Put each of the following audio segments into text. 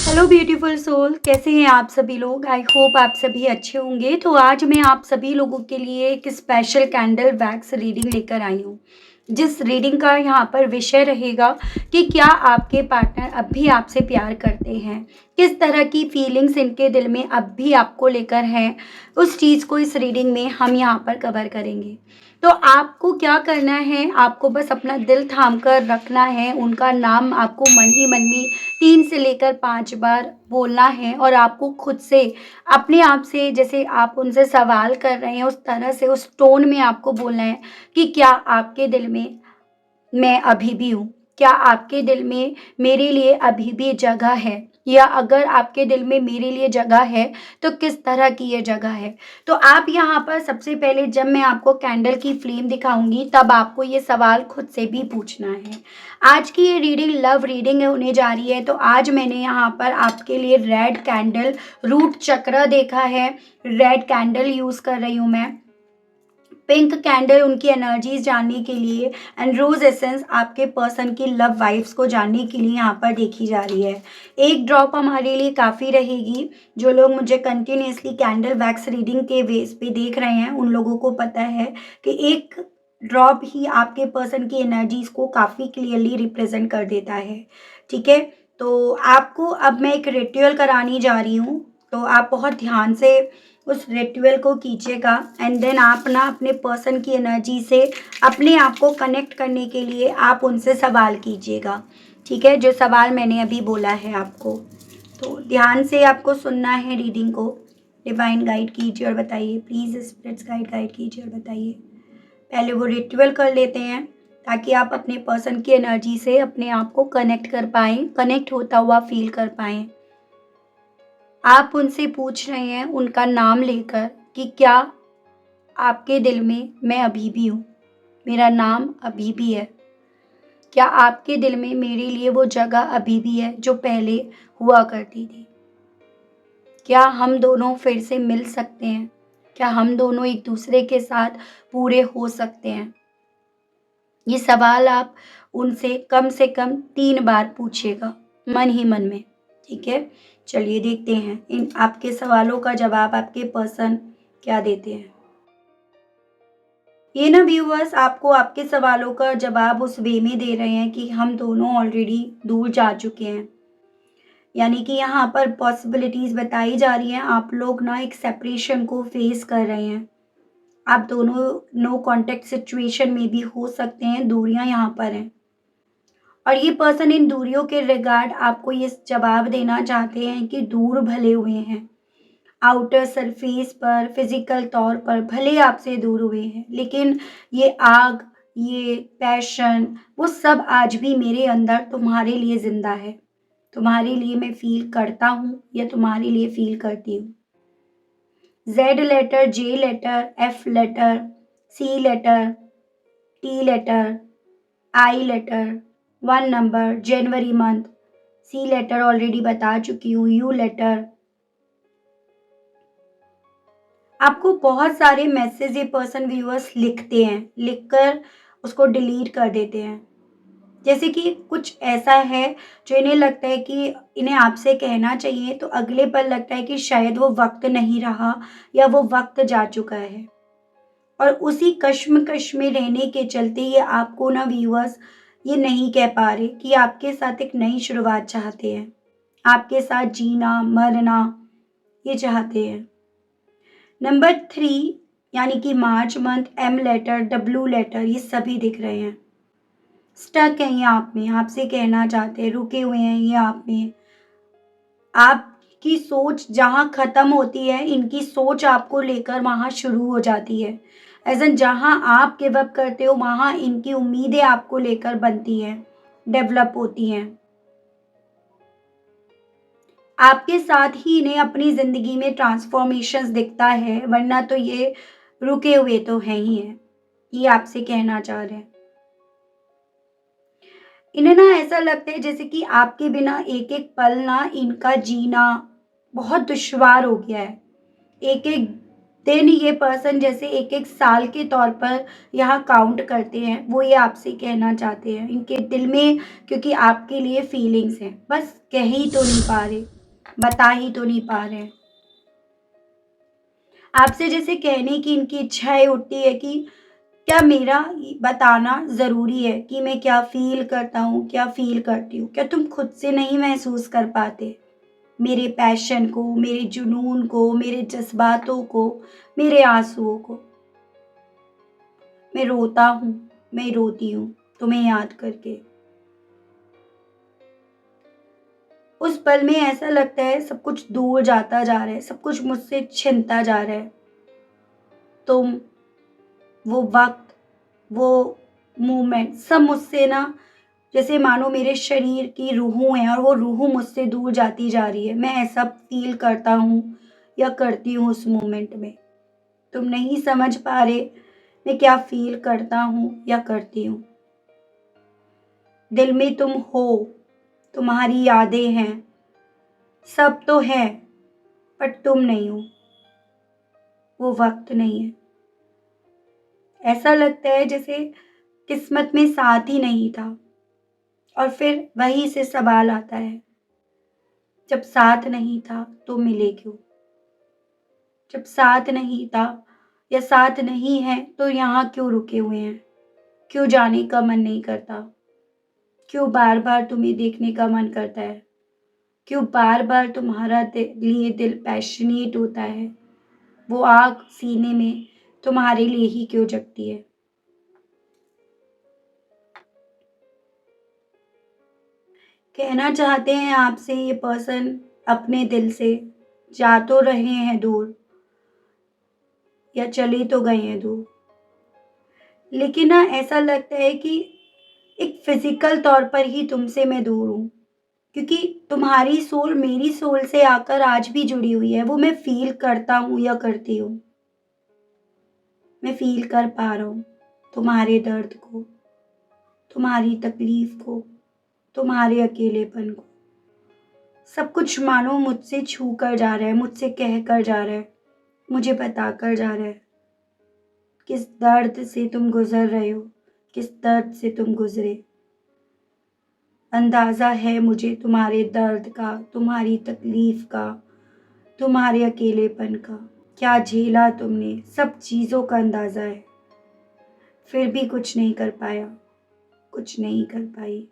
Hello beautiful soul, कैसे हैं आप सभी लोग। आई होप आप सभी अच्छे होंगे। तो आज मैं आप सभी लोगों के लिए एक स्पेशल कैंडल वैक्स रीडिंग लेकर आई हूँ, जिस रीडिंग का यहाँ पर विषय रहेगा कि क्या आपके पार्टनर अब भी आपसे प्यार करते हैं, किस तरह की फीलिंग्स इनके दिल में अब भी आपको लेकर हैं, उस चीज़ को इस रीडिंग में हम यहाँ पर कवर करेंगे। तो आपको क्या करना है, आपको बस अपना दिल थाम कर रखना है। उनका नाम आपको मन ही मन में 3 से लेकर 5 बार बोलना है और आपको खुद से, अपने आप से, जैसे आप उनसे सवाल कर रहे हैं उस तरह से, उस टोन में आपको बोलना है कि क्या आपके दिल में मैं अभी भी हूँ? क्या आपके दिल में मेरे लिए अभी भी जगह है? या अगर आपके दिल में मेरे लिए जगह है, तो किस तरह की ये जगह है? तो आप यहाँ पर सबसे पहले, जब मैं आपको कैंडल की फ्लेम दिखाऊँगी, तब आपको ये सवाल खुद से भी पूछना है। आज की ये रीडिंग लव रीडिंग होने जा रही है, तो आज मैंने यहाँ पर आपके लिए रेड कैंडल, रूट चक्र देखा है, रेड कैंडल यूज़ कर रही हूँ मैं। पिंक कैंडल उनकी एनर्जीज जानने के लिए, एंड रोज एसेंस आपके पर्सन की लव वाइब्स को जानने के लिए यहाँ पर देखी जा रही है। एक ड्रॉप हमारे लिए काफ़ी रहेगी। जो लोग मुझे कंटिन्यूसली कैंडल वैक्स रीडिंग के बेस पे देख रहे हैं, उन लोगों को पता है कि एक ड्रॉप ही आपके पर्सन की एनर्जीज को काफ़ी क्लियरली रिप्रेजेंट कर देता है। ठीक है, तो आपको अब मैं एक रिचुअल करानी जा रही हूँ, तो आप बहुत ध्यान से उस रिचुअल को कीजिएगा। एंड देन आप ना अपने पर्सन की एनर्जी से अपने आप को कनेक्ट करने के लिए आप उनसे सवाल कीजिएगा। ठीक है, जो सवाल मैंने अभी बोला है आपको, तो ध्यान से आपको सुनना है रीडिंग को। डिवाइन गाइड कीजिए और बताइए, प्लीज़ स्पिरिट्स गाइड कीजिए और बताइए। पहले वो रिचुअल कर लेते हैं ताकि आप अपने पर्सन की एनर्जी से अपने आप को कनेक्ट कर पाएँ, कनेक्ट होता हुआ फील कर पाएँ। आप उनसे पूछ रहे हैं उनका नाम लेकर कि क्या आपके दिल में मैं अभी भी हूँ, मेरा नाम अभी भी है। क्या आपके दिल में मेरे लिए वो जगह अभी भी है जो पहले हुआ करती थी? क्या हम दोनों फिर से मिल सकते हैं? क्या हम दोनों एक दूसरे के साथ पूरे हो सकते हैं? ये सवाल आप उनसे कम से कम 3 बार पूछिएगा, मन ही मन में। ठीक है, चलिए देखते हैं इन आपके सवालों का जवाब आपके पर्सन क्या देते हैं। ये ना व्यूअर्स आपको आपके सवालों का जवाब उस वे में दे रहे हैं कि हम दोनों ऑलरेडी दूर जा चुके हैं। यानी कि यहाँ पर पॉसिबिलिटीज बताई जा रही हैं, आप लोग ना एक सेपरेशन को फेस कर रहे हैं। आप दोनों नो कांटेक्ट सिचुएशन में भी हो सकते हैं, दूरियां यहाँ पर हैं। और ये पर्सन इन दूरियों के रिगार्ड आपको ये जवाब देना चाहते हैं कि दूर भले हुए हैं, आउटर सरफेस पर फिजिकल तौर पर भले आपसे दूर हुए हैं, लेकिन ये आग, ये पैशन, वो सब आज भी मेरे अंदर तुम्हारे लिए जिंदा है। तुम्हारे लिए मैं फील करता हूँ या तुम्हारे लिए फील करती हूँ। जेड लेटर, जे लेटर, एफ लेटर, सी लेटर, टी लेटर, आई लेटर, 1 नंबर, जनवरी मंथ, सी लेटर ऑलरेडी बता चुकी हूँ, यू लेटर। आपको बहुत सारे मैसेज ये पर्सन व्यूअर्स लिखते हैं, लिखकर उसको डिलीट कर देते हैं। जैसे कि कुछ ऐसा है जो इन्हें लगता है कि इन्हें आपसे कहना चाहिए, तो अगले पल लगता है कि शायद वो वक्त नहीं रहा या वो वक्त जा चुका है। और उसी कश्मकश में रहने के चलते ये आपको ना व्यूअर्स ये नहीं कह पा रहे कि आपके साथ एक नई शुरुआत चाहते हैं, आपके साथ जीना मरना ये चाहते हैं। नंबर 3 यानी कि March month, M letter, W letter, ये सभी दिख रहे हैं। स्टक हैं ये आप में, आपसे कहना चाहते हैं, रुके हुए हैं ये आप में। आपकी सोच जहाँ खत्म होती है, इनकी सोच आपको लेकर वहाँ शुरू हो जाती है। एज़ एन जहाँ आप गिव अप करते हो, वहाँ इनकी उम्मीदें आपको लेकर बनती हैं, डेवलप होती हैं। आपके साथ ही इन्हें अपनी ज़िंदगी में ट्रांसफॉर्मेशंस दिखता है, वरना तो ये रुके हुए तो हैं ही हैं। ये आपसे कहना चाह रहे हैं। इन्हें ना ऐसा लगता है जैसे कि आपके बिना एक-एक पल ना इनका जीना बहुत दुश्वार हो गया है। एक-एक दिन ये पर्सन जैसे एक-एक साल के तौर पर यहाँ काउंट करते हैं, वो ये आपसे कहना चाहते हैं। इनके दिल में क्योंकि आपके लिए फीलिंग्स हैं, बस कह ही तो नहीं पा रहे। बता ही तो नहीं पा रहे हैं। आपसे जैसे कहने की इनकी इच्छाएं उठती है कि क्या मेरा बताना ज़रूरी है कि मैं क्या फ़ील करता हूँ, क्या फ़ील करती हूँ? क्या तुम खुद से नहीं महसूस कर पाते? मेरे पैशन को, मेरे जुनून को, मेरे जज़्बातों को, मेरे आँसुओं को। मैं रोता हूँ, मैं रोती हूँ, तुम्हें याद करके। उस पल में ऐसा लगता है सब कुछ दूर जाता जा रहा है, सब कुछ मुझसे छिनता जा रहा है। तुम, वो वक़्त, वो मोमेंट सब मुझसे ना जैसे मानो मेरे शरीर की रूहों हैं और वो रूह मुझसे दूर जाती जा रही है। मैं ऐसा फ़ील करता हूँ या करती हूँ उस मोमेंट में। तुम नहीं समझ पा रहे मैं क्या फ़ील करता हूँ या करती हूँ। दिल में तुम हो, तुम्हारी यादें हैं, सब तो है, पर तुम नहीं हो, वो वक़्त नहीं है। ऐसा लगता है जैसे किस्मत में साथ ही नहीं था और फिर वहीं से सवाल आता है, जब साथ नहीं था तो मिले क्यों? जब साथ नहीं था या साथ नहीं है तो यहाँ क्यों रुके हुए हैं? क्यों जाने का मन नहीं करता? क्यों बार-बार तुम्हें देखने का मन करता है? क्यों बार-बार तुम्हारा लिए दिल पैशनेट होता है? वो आग सीने में तुम्हारे लिए ही क्यों जगती है? कहना चाहते हैं आपसे ये पर्सन अपने दिल से, जा तो रहे हैं दूर या चले तो गए हैं दूर। लेकिन ना ऐसा लगता है कि एक फिज़िकल तौर पर ही तुमसे मैं दूर हूँ, क्योंकि तुम्हारी सोल मेरी सोल से आकर आज भी जुड़ी हुई है, वो मैं फ़ील करता हूँ या करती हूँ। मैं फ़ील कर पा रहा हूँ तुम्हारे दर्द को, तुम्हारी तकलीफ़ को, तुम्हारे अकेलेपन को। सब कुछ मानो मुझसे छू कर जा रहा है, मुझसे कह कर जा रहा है, मुझे बता कर जा रहा है, किस दर्द से तुम गुज़र रहे हो, किस दर्द से तुम गुज़रे। अंदाज़ा है मुझे तुम्हारे दर्द का, तुम्हारी तकलीफ़ का, तुम्हारे अकेलेपन का। क्या झेला तुमने, सब चीज़ों का अंदाज़ा है। फिर भी कुछ नहीं कर पाया, कुछ नहीं कर पाई।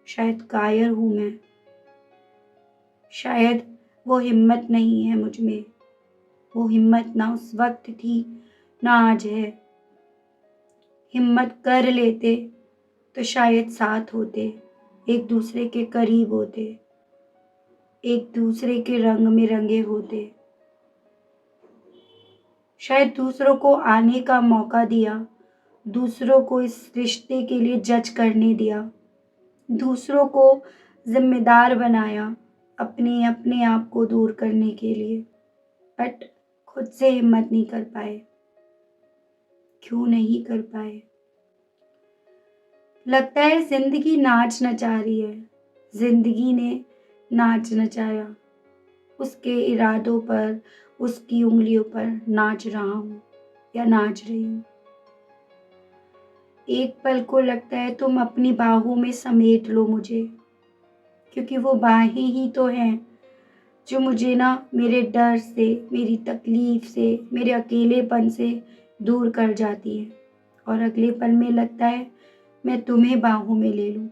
शायद कायर हूँ मैं, शायद वो हिम्मत नहीं है मुझ में। वो हिम्मत ना उस वक़्त थी, ना आज है। हिम्मत कर लेते तो शायद साथ होते, एक दूसरे के करीब होते, एक दूसरे के रंग में रंगे होते। शायद दूसरों को आने का मौका दिया, दूसरों को इस रिश्ते के लिए जज करने दिया, दूसरों को ज़िम्मेदार बनाया अपने अपने आप को दूर करने के लिए, बट खुद से हिम्मत नहीं कर पाए। क्यों नहीं कर पाए? लगता है ज़िंदगी नाच नचा रही है। ज़िंदगी ने नाच नचाया। उसके इरादों पर, उसकी उँगलियों पर नाच रहा हूँ या नाच रही हूँ। एक पल को लगता है तुम अपनी बाहों में समेट लो मुझे, क्योंकि वो बाहें ही तो हैं जो मुझे ना मेरे डर से, मेरी तकलीफ़ से, मेरे अकेलेपन से दूर कर जाती हैं। और अगले पल में लगता है मैं तुम्हें बाहों में ले लूँ,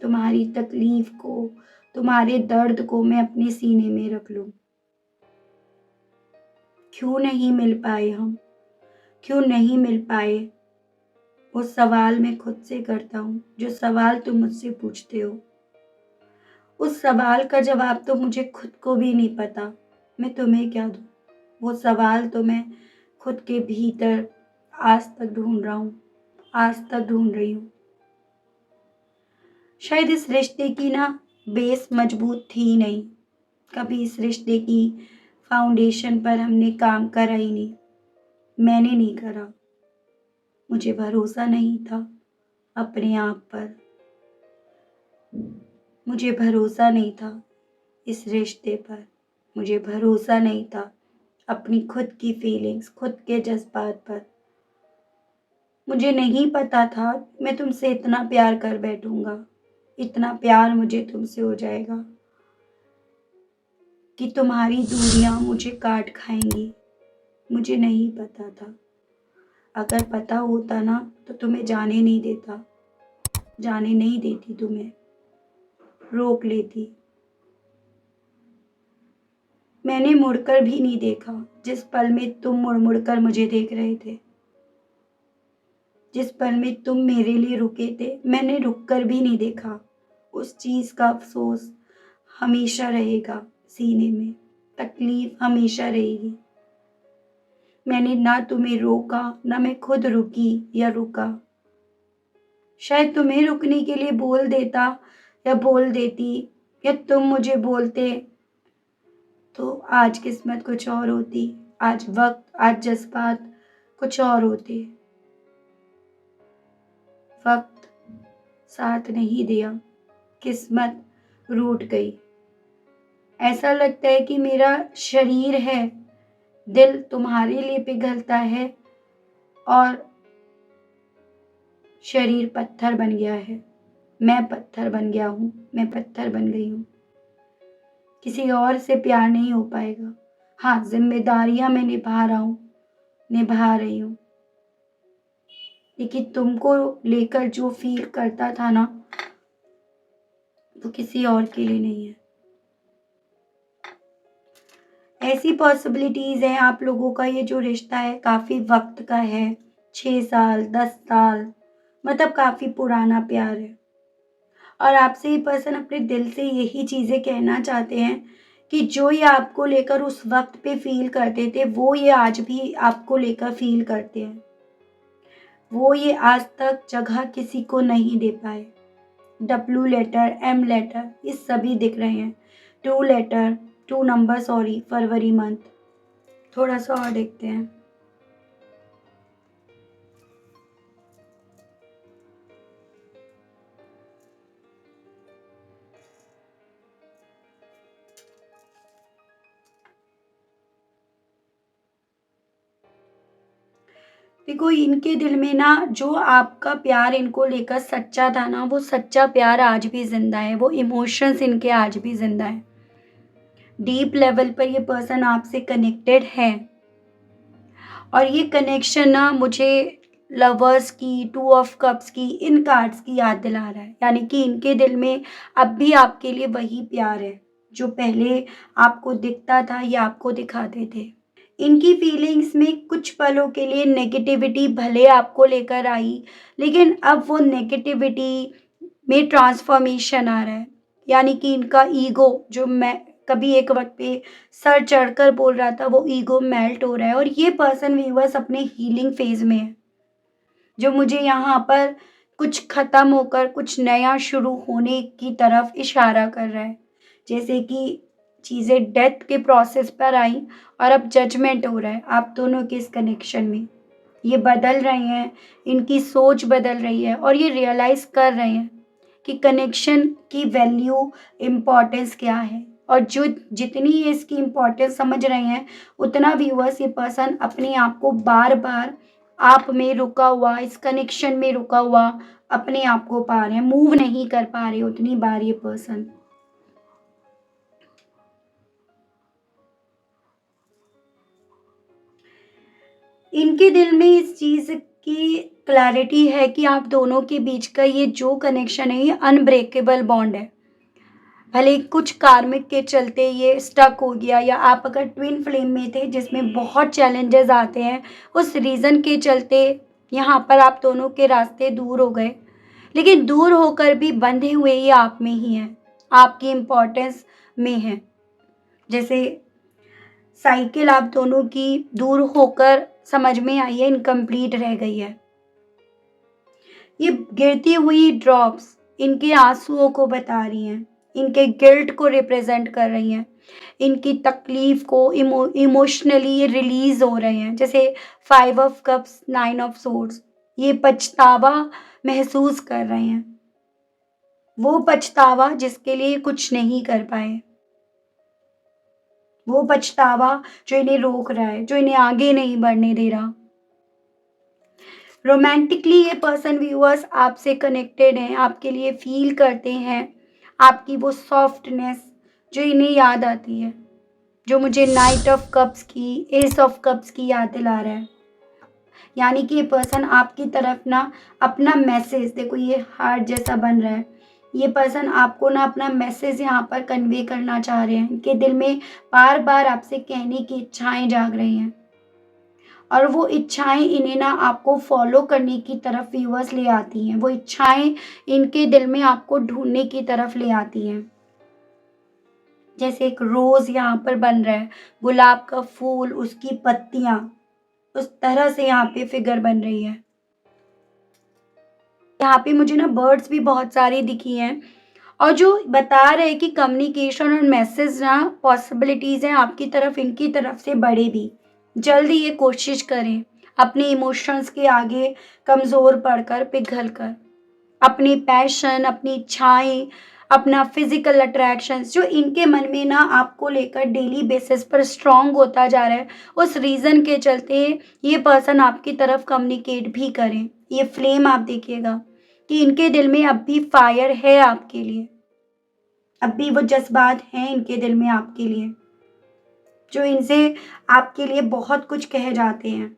तुम्हारी तकलीफ़ को, तुम्हारे दर्द को मैं अपने सीने में रख लूँ। क्यों नहीं मिल पाए हम? क्यों नहीं मिल पाए? वो सवाल मैं खुद से करता हूँ, जो सवाल तुम मुझसे पूछते हो। उस सवाल का जवाब तो मुझे खुद को भी नहीं पता, मैं तुम्हें क्या दूँ? वो सवाल तो मैं खुद के भीतर आज तक ढूँढ रहा हूँ, आज तक ढूँढ रही हूँ। शायद इस रिश्ते की ना बेस मजबूत थी ही नहीं। कभी इस रिश्ते की फाउंडेशन पर हमने काम करा ही नहीं। मैंने नहीं करा। मुझे भरोसा नहीं था अपने आप पर। मुझे भरोसा नहीं था इस रिश्ते पर। मुझे भरोसा नहीं था अपनी खुद की फीलिंग्स, खुद के जज़्बात पर। मुझे नहीं पता था मैं तुमसे इतना प्यार कर बैठूँगा, इतना प्यार मुझे तुमसे हो जाएगा। कि तुम्हारी दूरियां मुझे काट खाएंगी। मुझे नहीं पता था। अगर पता होता ना तो तुम्हें जाने नहीं देता, जाने नहीं देती, तुम्हें रोक लेती। मैंने मुड़कर भी नहीं देखा जिस पल में तुम मुड़ मुड़ कर मुझे देख रहे थे। जिस पल में तुम मेरे लिए रुके थे मैंने रुक कर भी नहीं देखा। उस चीज का अफसोस हमेशा रहेगा सीने में, तकलीफ हमेशा रहेगी। मैंने ना तुम्हें रोका, ना मैं खुद रुकी या रुका। शायद तुम्हें रुकने के लिए बोल देता या बोल देती, या तुम मुझे बोलते तो आज किस्मत कुछ और होती। आज वक्त, आज जज्बात कुछ और होते। वक्त साथ नहीं दिया, किस्मत रूठ गई। ऐसा लगता है कि मेरा शरीर है, दिल तुम्हारे लिए पिघलता है और शरीर पत्थर बन गया है। मैं पत्थर बन गया हूँ, मैं पत्थर बन गई हूँ। किसी और से प्यार नहीं हो पाएगा। हाँ, जिम्मेदारियां मैं निभा रहा हूँ, निभा रही हूँ, लेकिन तुमको लेकर जो फील करता था ना, वो किसी और के लिए नहीं है। ऐसी पॉसिबिलिटीज है आप लोगों का ये जो रिश्ता है काफी वक्त का है, 6 साल 10 साल, मतलब काफी पुराना प्यार है। और आपसे ये पर्सन अपने दिल से यही चीजें कहना चाहते हैं कि जो ये आपको लेकर उस वक्त पे फील करते थे वो ये आज भी आपको लेकर फील करते हैं। वो ये आज तक जगह किसी को नहीं दे पाए। W लेटर, M लेटर, ये सभी दिख रहे हैं। 2 लेटर, 2 नंबर, सॉरी, फरवरी मंथ। थोड़ा सा और देखते हैं। देखो, इनके दिल में ना जो आपका प्यार इनको लेकर सच्चा था ना, वो सच्चा प्यार आज भी जिंदा है। वो इमोशंस इनके आज भी जिंदा है। डीप लेवल पर ये पर्सन आपसे कनेक्टेड है और ये कनेक्शन ना मुझे लवर्स की, 2 ऑफ कप्स की, इन कार्ड्स की याद दिला रहा है। यानी कि इनके दिल में अब भी आपके लिए वही प्यार है जो पहले आपको दिखता था या आपको दिखाते थे। इनकी फीलिंग्स में कुछ पलों के लिए नेगेटिविटी भले आपको लेकर आई, लेकिन अब वो नेगेटिविटी में ट्रांसफॉर्मेशन आ रहा है। यानी कि इनका ईगो, जो मैं कभी एक वक्त पे सर चढ़कर बोल रहा था, वो ईगो मेल्ट हो रहा है और ये पर्सन व्यूअर्स अपने हीलिंग फेज में है। जो मुझे यहाँ पर कुछ खत्म होकर कुछ नया शुरू होने की तरफ इशारा कर रहा है। जैसे कि चीज़ें डेथ के प्रोसेस पर आई और अब जजमेंट हो रहा है आप दोनों के इस कनेक्शन में। ये बदल रहे हैं, इनकी सोच बदल रही है और ये रियलाइज़ कर रहे हैं कि कनेक्शन की वैल्यू, इम्पोर्टेंस क्या है। और जो जितनी ये इसकी इम्पोर्टेंस समझ रहे हैं, उतना व्यूअर्स ये पर्सन अपने आप को बार बार आप में रुका हुआ, इस कनेक्शन में रुका हुआ अपने आप को पा रहे हैं, मूव नहीं कर पा रहे उतनी बार ये पर्सन। इनके दिल में इस चीज की क्लैरिटी है कि आप दोनों के बीच का ये जो कनेक्शन है ये अनब्रेकेबल बॉन्ड है। भले ही कुछ कार्मिक के चलते ये स्टक हो गया, या आप अगर ट्विन फ्लेम में थे जिसमें बहुत चैलेंजेस आते हैं, उस रीज़न के चलते यहाँ पर आप दोनों के रास्ते दूर हो गए, लेकिन दूर होकर भी बंधे हुए ये आप में ही हैं, आपकी इम्पोर्टेंस में है। जैसे साइकिल आप दोनों की दूर होकर समझ में आई है, इनकम्प्लीट रह गई है। ये गिरती हुई ड्रॉप्स इनके आंसुओं को बता रही हैं, इनके गिल्ट को रिप्रेजेंट कर रही हैं, इनकी तकलीफ को इमोशनली ये रिलीज हो रहे हैं। जैसे 5 ऑफ कप्स, 9 ऑफ सोर्ड्स, ये पछतावा महसूस कर रहे हैं, वो पछतावा जिसके लिए कुछ नहीं कर पाए, वो पछतावा जो इन्हें रोक रहा है, जो इन्हें आगे नहीं बढ़ने दे रहा। रोमांटिकली ये पर्सन व्यूअर्स आपसे कनेक्टेड हैं, आपके लिए फील करते हैं, आपकी वो सॉफ्टनेस जो इन्हें याद आती है। जो मुझे नाइट ऑफ कप्स की, एस ऑफ कप्स की याद दिला रहा है। यानी कि ये पर्सन आपकी तरफ ना अपना मैसेज, देखो ये हार्ट जैसा बन रहा है, ये पर्सन आपको ना अपना मैसेज यहाँ पर कन्वे करना चाह रहे हैं। इनके दिल में बार बार आपसे कहने की इच्छाएं जाग रही हैं और वो इच्छाएं इन्हें ना आपको फॉलो करने की तरफ व्यूअर्स ले आती हैं। वो इच्छाएं इनके दिल में आपको ढूंढने की तरफ ले आती हैं। जैसे एक रोज यहाँ पर बन रहा है, गुलाब का फूल, उसकी पत्तियां, उस तरह से यहाँ पे फिगर बन रही है। यहाँ पे मुझे ना बर्ड्स भी बहुत सारी दिखी हैं और जो बता रहे हैं कि कम्युनिकेशन और मैसेज ना पॉसिबिलिटीज़ हैं आपकी तरफ, इनकी तरफ से बढ़े भी। जल्दी ये कोशिश करें अपने इमोशंस के आगे कमज़ोर पड़कर, पिघल कर, अपनी पैशन, अपनी इच्छाएं, अपना फिजिकल अट्रैक्शंस जो इनके मन में ना आपको लेकर डेली बेसिस पर स्ट्रांग होता जा रहा है, उस रीज़न के चलते ये पर्सन आपकी तरफ कम्युनिकेट भी करें। ये फ्लेम आप देखिएगा कि इनके दिल में अब भी फायर है आपके लिए, अब भी वो जज्बात हैं इनके दिल में आपके लिए, जो इनसे आपके लिए बहुत कुछ कह जाते हैं।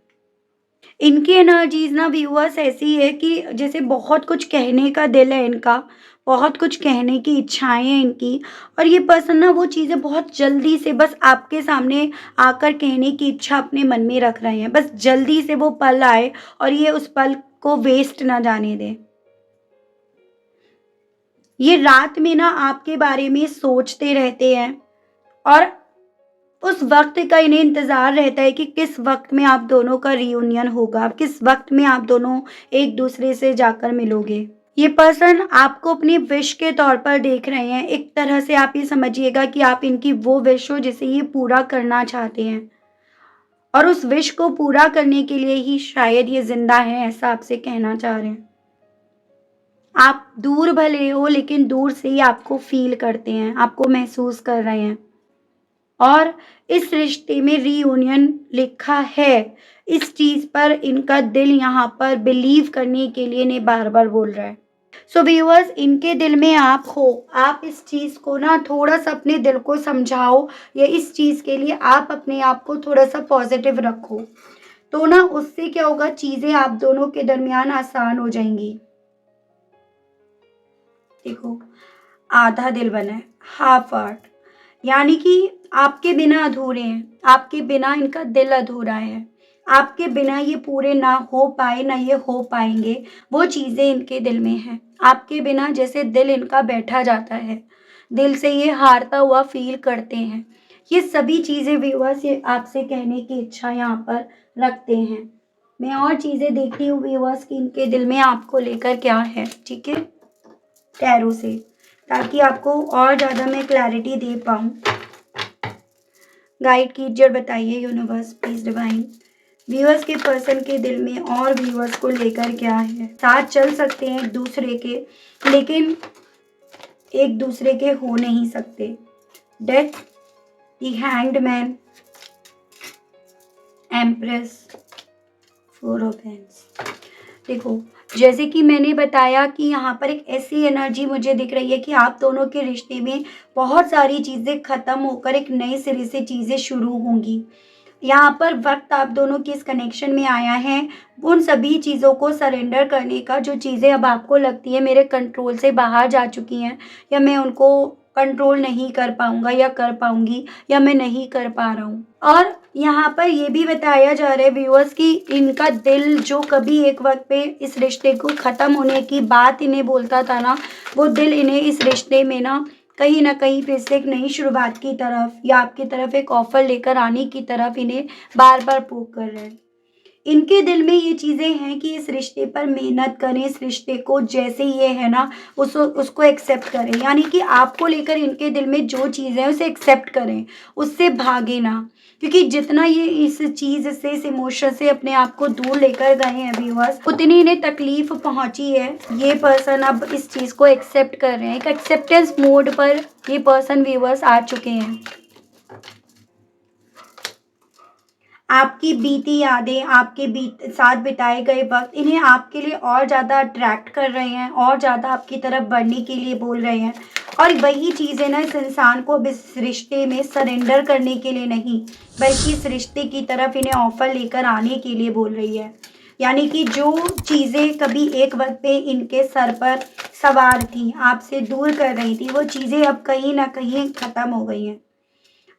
इनकी एनर्जीज ना व्यूअर्स ऐसी है कि जैसे बहुत कुछ कहने का दिल है इनका, बहुत कुछ कहने की इच्छाएं हैं इनकी, और ये पर्सन ना वो चीज़ें बहुत जल्दी से बस आपके सामने आकर कहने की इच्छा अपने मन में रख रहे हैं। बस जल्दी से वो पल आए और ये उस पल को वेस्ट ना जाने दें। ये रात में ना आपके बारे में सोचते रहते हैं और उस वक्त का इन्हें इंतज़ार रहता है कि किस वक्त में आप दोनों का रियूनियन होगा, किस वक्त में आप दोनों एक दूसरे से जाकर मिलोगे। ये पर्सन आपको अपनी विश के तौर पर देख रहे हैं। एक तरह से आप ये समझिएगा कि आप इनकी वो विश हो जिसे ये पूरा करना चाहते हैं और उस विश को पूरा करने के लिए ही शायद ये जिंदा है, ऐसा आपसे कहना चाह रहे हैं। आप दूर भले हो लेकिन दूर से ही आपको फील करते हैं, आपको महसूस कर रहे हैं और इस रिश्ते में रीयूनियन लिखा है। इस चीज़ पर इनका दिल यहाँ पर बिलीव करने के लिए इन्हें बार बार बोल रहा है। सो व्यूअर्स, इनके दिल में आप हो, आप इस चीज़ को ना थोड़ा सा अपने दिल को समझाओ या इस चीज़ के लिए आप अपने आप को थोड़ा सा पॉजिटिव रखो, तो ना उससे क्या होगा, चीज़ें आप दोनों के दरमियान आसान हो जाएंगी। देखो, आधा दिल बना है, हाफ हार्ट, यानी कि आपके बिना अधूरे हैं, आपके बिना इनका दिल अधूरा है, आपके बिना ये पूरे ना हो पाए, ना ये हो पाएंगे, वो चीज़ें इनके दिल में हैं। आपके बिना जैसे दिल इनका बैठा जाता है, दिल से ये हारता हुआ फील करते हैं। ये सभी चीज़ें व्यूअर्स ये आपसे कहने की इच्छा यहाँ पर रखते हैं। मैं और चीज़ें देखती हूँ व्यूअर्स कि इनके दिल में आपको लेकर क्या है, ठीक है, टैरो से, ताकि आपको और ज़्यादा मैं क्लैरिटी दे पाऊँ। गाइड कीजिए और बताइए यूनिवर्स प्लीज डिवाइन, व्यूअर्स के पर्सन के दिल में और व्यूअर्स को लेकर क्या है। साथ चल सकते हैं एक दूसरे के, लेकिन एक दूसरे के हो नहीं सकते। Death, the hanged man, empress, four of hands. देखो, जैसे कि मैंने बताया कि यहाँ पर एक ऐसी एनर्जी मुझे दिख रही है कि आप दोनों के रिश्ते में बहुत सारी चीज़ें ख़त्म होकर एक नए सिरे से चीज़ें शुरू होंगी। यहाँ पर वक्त आप दोनों के इस कनेक्शन में आया है उन सभी चीज़ों को सरेंडर करने का, जो चीज़ें अब आपको लगती है मेरे कंट्रोल से बाहर जा चुकी हैं या मैं उनको कंट्रोल नहीं कर पाऊंगा या कर पाऊंगी या मैं नहीं कर पा रहा हूँ। और यहाँ पर ये भी बताया जा रहा है व्यूअर्स कि इनका दिल जो कभी एक वक्त पे इस रिश्ते को ख़त्म होने की बात इन्हें बोलता था ना, वो दिल इन्हें इस रिश्ते में ना कहीं फिर से एक नई शुरुआत की तरफ या आपकी तरफ एक ऑफर लेकर आने की तरफ इन्हें बार बार पोक कर रहे हैं। इनके दिल में ये चीज़ें हैं कि इस रिश्ते पर मेहनत करें, इस रिश्ते को जैसे ये है ना उसको एक्सेप्ट करें, यानी कि आपको लेकर इनके दिल में जो चीज़ है उसे एक्सेप्ट करें, उससे भागे ना, क्योंकि जितना ये इस चीज़ से, इस इमोशन से अपने आप को दूर लेकर गए हैं व्यूअर्स, उतनी इन्हें तकलीफ पहुंची है। ये पर्सन अब इस चीज़ को एक्सेप्ट कर रहे हैं, एक एक्सेप्टेंस मोड पर ये पर्सन व्यूअर्स आ चुके हैं। आपकी बीती यादें, आपके साथ बिताए गए वक्त इन्हें आपके लिए और ज़्यादा अट्रैक्ट कर रहे हैं और ज़्यादा आपकी तरफ बढ़ने के लिए बोल रहे हैं। और वही चीज़ें ना इस इंसान को अब इस रिश्ते में सरेंडर करने के लिए नहीं, बल्कि इस रिश्ते की तरफ इन्हें ऑफर लेकर आने के लिए बोल रही है। यानी कि जो चीज़ें कभी एक वक्त पे इनके सर पर सवार थी, आपसे दूर कर रही थी, वो चीज़ें अब कहीं ना कहीं ख़त्म हो गई हैं।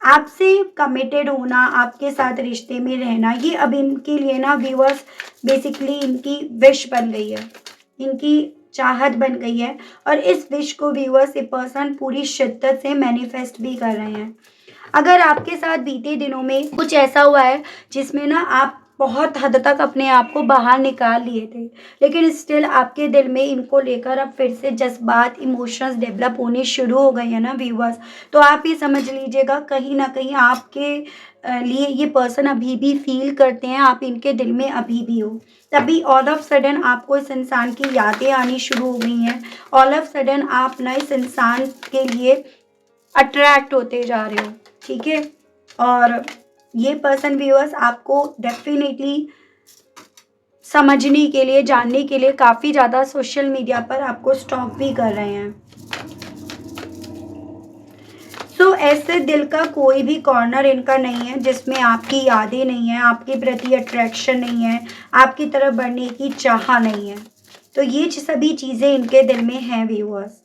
आपसे कमिटेड होना, आपके साथ रिश्ते में रहना, ये अब इनके लिए ना व्यूअर्स बेसिकली इनकी विश बन गई है, इनकी चाहत बन गई है। और इस विश को व्यूअर्स ये पर्सन पूरी शिद्दत से मैनिफेस्ट भी कर रहे हैं। अगर आपके साथ बीते दिनों में कुछ ऐसा हुआ है जिसमें ना आप बहुत हद तक अपने आप को बाहर निकाल लिए थे, लेकिन स्टिल आपके दिल में इनको लेकर अब फिर से जज्बात, इमोशंस डेवलप होने शुरू हो गए हैं ना व्यूअर्स, तो आप ये समझ लीजिएगा कहीं ना कहीं आपके लिए ये पर्सन अभी भी फील करते हैं, आप इनके दिल में अभी भी हो। तभी ऑल ऑफ सडन आपको इस इंसान की यादें आनी शुरू हो गई हैं। ऑल ऑफ सडन आप ना इस इंसान के लिए अट्रैक्ट होते जा रहे हो, ठीक है। और ये पर्सन व्यूअर्स आपको डेफिनेटली समझने के लिए, जानने के लिए काफ़ी ज़्यादा सोशल मीडिया पर आपको स्टॉक भी कर रहे हैं। सो ऐसे दिल का कोई भी कॉर्नर इनका नहीं है जिसमें आपकी यादें नहीं है, आपके प्रति अट्रैक्शन नहीं है, आपकी तरफ बढ़ने की चाह नहीं है। तो ये सभी चीज़ें इनके दिल में हैं व्यूअर्स,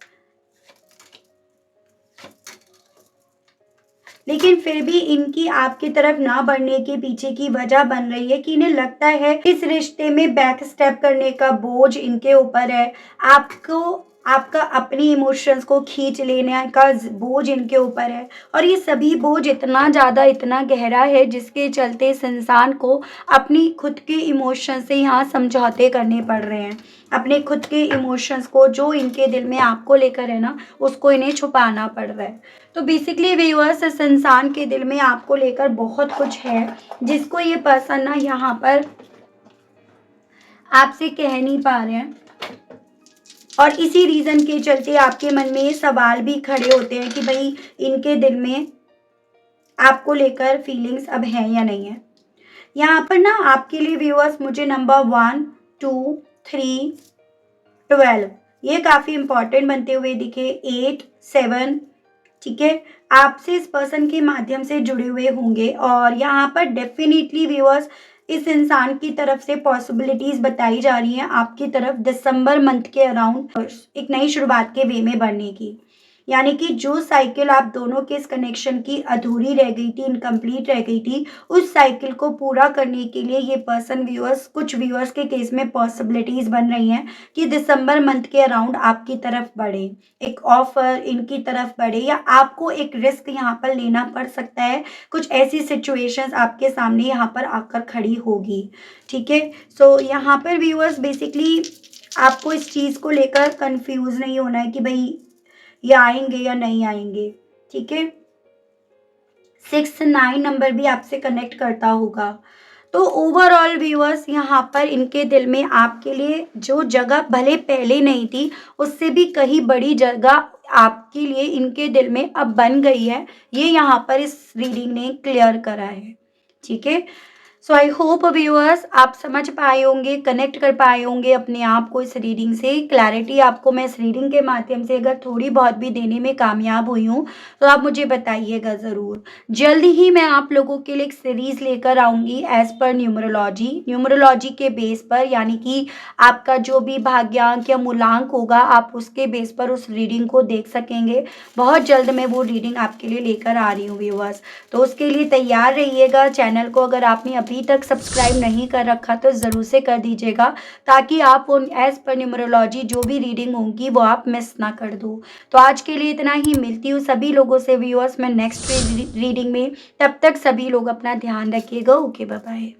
लेकिन फिर भी इनकी आपकी तरफ ना बढ़ने के पीछे की वजह बन रही है कि इन्हें लगता है इस रिश्ते में बैक स्टेप करने का बोझ इनके ऊपर है। आपको, आपका अपनी इमोशंस को खींच लेने का बोझ इनके ऊपर है। और ये सभी बोझ इतना ज़्यादा, इतना गहरा है जिसके चलते इस इंसान को अपनी खुद के इमोशंस से यहाँ समझौते करने पड़ रहे हैं। अपने खुद के इमोशंस को, जो इनके दिल में आपको लेकर है ना, उसको इन्हें छुपाना पड़ रहा है। तो बेसिकली व्यूअर्स, इस इंसान के दिल में आपको लेकर बहुत कुछ है जिसको ये पर्सन ना यहाँ पर आपसे कह नहीं पा रहे हैं। और इसी रीज़न के चलते आपके मन में ये सवाल भी खड़े होते हैं कि भाई इनके दिल में आपको लेकर फीलिंग्स अब हैं या नहीं है। यहाँ पर ना आपके लिए व्यूअर्स मुझे नंबर 1, 2, 3, 12 ये काफ़ी इंपॉर्टेंट बनते हुए दिखे। 8, 7, ठीक है, आपसे इस पर्सन के माध्यम से जुड़े हुए होंगे। और यहाँ पर डेफिनेटली व्यूअर्स इस इंसान की तरफ से पॉसिबिलिटीज बताई जा रही हैं आपकी तरफ दिसंबर मंथ के अराउंड एक नई शुरुआत के वे में बढ़ने की। यानी कि जो साइकिल आप दोनों के इस कनेक्शन की अधूरी रह गई थी, इनकम्प्लीट रह गई थी, उस साइकिल को पूरा करने के लिए ये पर्सन व्यूअर्स, कुछ व्यूअर्स के केस में पॉसिबिलिटीज बन रही हैं कि दिसंबर मंथ के अराउंड आपकी तरफ बढ़े, एक ऑफर इनकी तरफ बढ़े, या आपको एक रिस्क यहाँ पर लेना पड़ सकता है। कुछ ऐसी सिचुएशंस आपके सामने यहाँ पर आकर खड़ी होगी, ठीक है। सो यहाँ पर व्यूअर्स बेसिकली आपको इस चीज़ को लेकर कंफ्यूज नहीं होना है कि भाई ये आएंगे या नहीं आएंगे, ठीक है। 6, 9 नंबर भी आपसे कनेक्ट करता होगा। तो ओवरऑल व्यूअर्स यहाँ पर इनके दिल में आपके लिए जो जगह भले पहले नहीं थी, उससे भी कहीं बड़ी जगह आपके लिए इनके दिल में अब बन गई है। ये यहाँ पर इस रीडिंग ने क्लियर करा है, ठीक है। सो आई होप व्यूअर्स आप समझ पाए होंगे, कनेक्ट कर पाए होंगे अपने आप को इस रीडिंग से। क्लैरिटी आपको मैं इस रीडिंग के माध्यम से अगर थोड़ी बहुत भी देने में कामयाब हुई हूँ तो आप मुझे बताइएगा ज़रूर। जल्दी ही मैं आप लोगों के लिए एक सीरीज़ लेकर आऊँगी एज़ पर न्यूमरोलॉजी के बेस पर, यानी कि आपका जो भी भाग्यांक या मूलांक होगा आप उसके बेस पर उस रीडिंग को देख सकेंगे। बहुत जल्द मैं वो रीडिंग आपके लिए लेकर आ रही हूँ व्यूअर्स, तो उसके लिए तैयार रहिएगा। चैनल को अगर आपने अभी तक सब्सक्राइब नहीं कर रखा तो ज़रूर से कर दीजिएगा, ताकि आप उन एज पर न्यूमरोलॉजी जो भी रीडिंग होंगी वो आप मिस ना कर दो। तो आज के लिए इतना ही, मिलती हूँ सभी लोगों से व्यूअर्स मैं नेक्स्ट रीडिंग में। तब तक सभी लोग अपना ध्यान रखिएगा। Okay, bye bye.